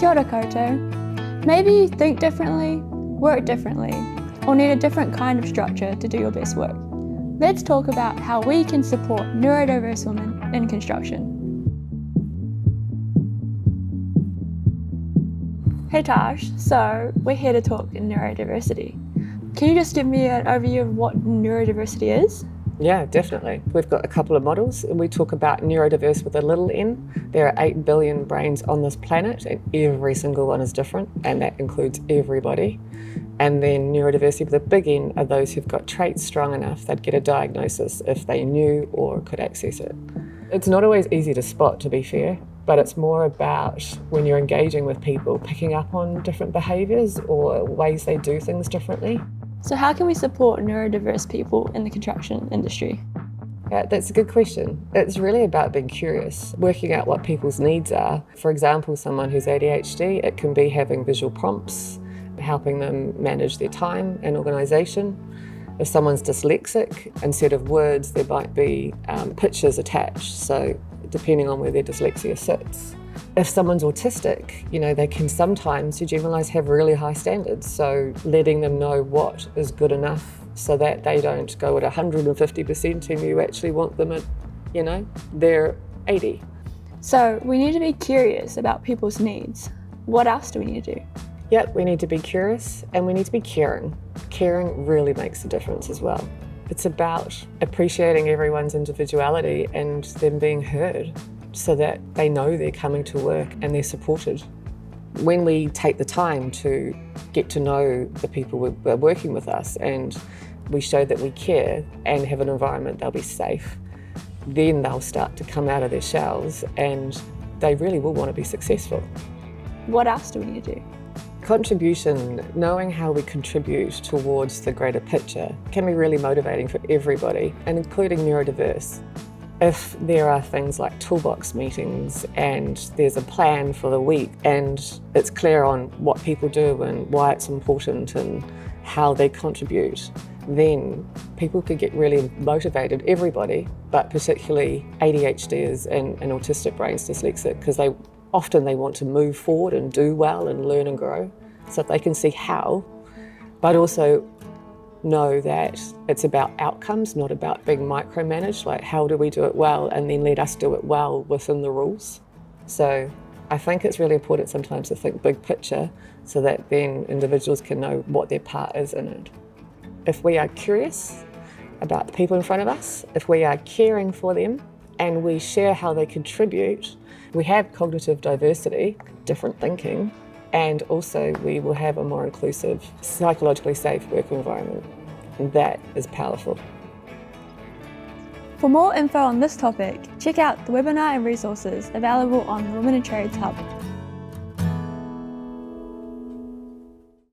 Kia ora koutou. Maybe you think differently, work differently, or need a different kind of structure to do your best work. Let's talk about how we can support neurodiverse women in construction. Hey Tash, so we're here to talk neurodiversity. Can you just give me an overview of what neurodiversity is? Yeah, definitely. We've got a couple of models and we talk about neurodiverse with a little n. There are 8 billion brains on this planet and every single one is different, and that includes everybody. And then neurodiversity with a big N are those who've got traits strong enough they'd get a diagnosis if they knew or could access it. It's not always easy to spot, to be fair, but it's more about when you're engaging with people, picking up on different behaviours or ways they do things differently. So how can we support neurodiverse people in the construction industry? Yeah, that's a good question. It's really about being curious, working out what people's needs are. For example, someone who's ADHD, it can be having visual prompts, helping them manage their time and organisation. If someone's dyslexic, instead of words, there might be pictures attached, so depending on where their dyslexia sits. If someone's autistic, they can sometimes, to generalise, have really high standards. So letting them know what is good enough so that they don't go at 150% and you actually want them at, they're 80. So we need to be curious about people's needs. What else do we need to do? Yep, we need to be curious and we need to be caring. Caring really makes a difference as well. It's about appreciating everyone's individuality and them being heard, so that they know they're coming to work and they're supported. When we take the time to get to know the people who are working with us and we show that we care and have an environment they'll be safe, then they'll start to come out of their shells and they really will want to be successful. What else do we need to do? Contribution, knowing how we contribute towards the greater picture, can be really motivating for everybody, and including neurodiverse. If there are things like toolbox meetings and there's a plan for the week and it's clear on what people do and why it's important and how they contribute, then people could get really motivated, everybody, but particularly ADHDers and autistic brains, dyslexic, because they want to move forward and do well and learn and grow, so that they can see how, but also know that it's about outcomes, not about being micromanaged, like how do we do it well and then let us do it well within the rules. So I think it's really important sometimes to think big picture so that then individuals can know what their part is in it. If we are curious about the people in front of us, if we are caring for them and we share how they contribute, we have cognitive diversity, different thinking, and also we will have a more inclusive, psychologically safe work environment. And that is powerful. For more info on this topic, check out the webinar and resources available on the Women in Trades Hub.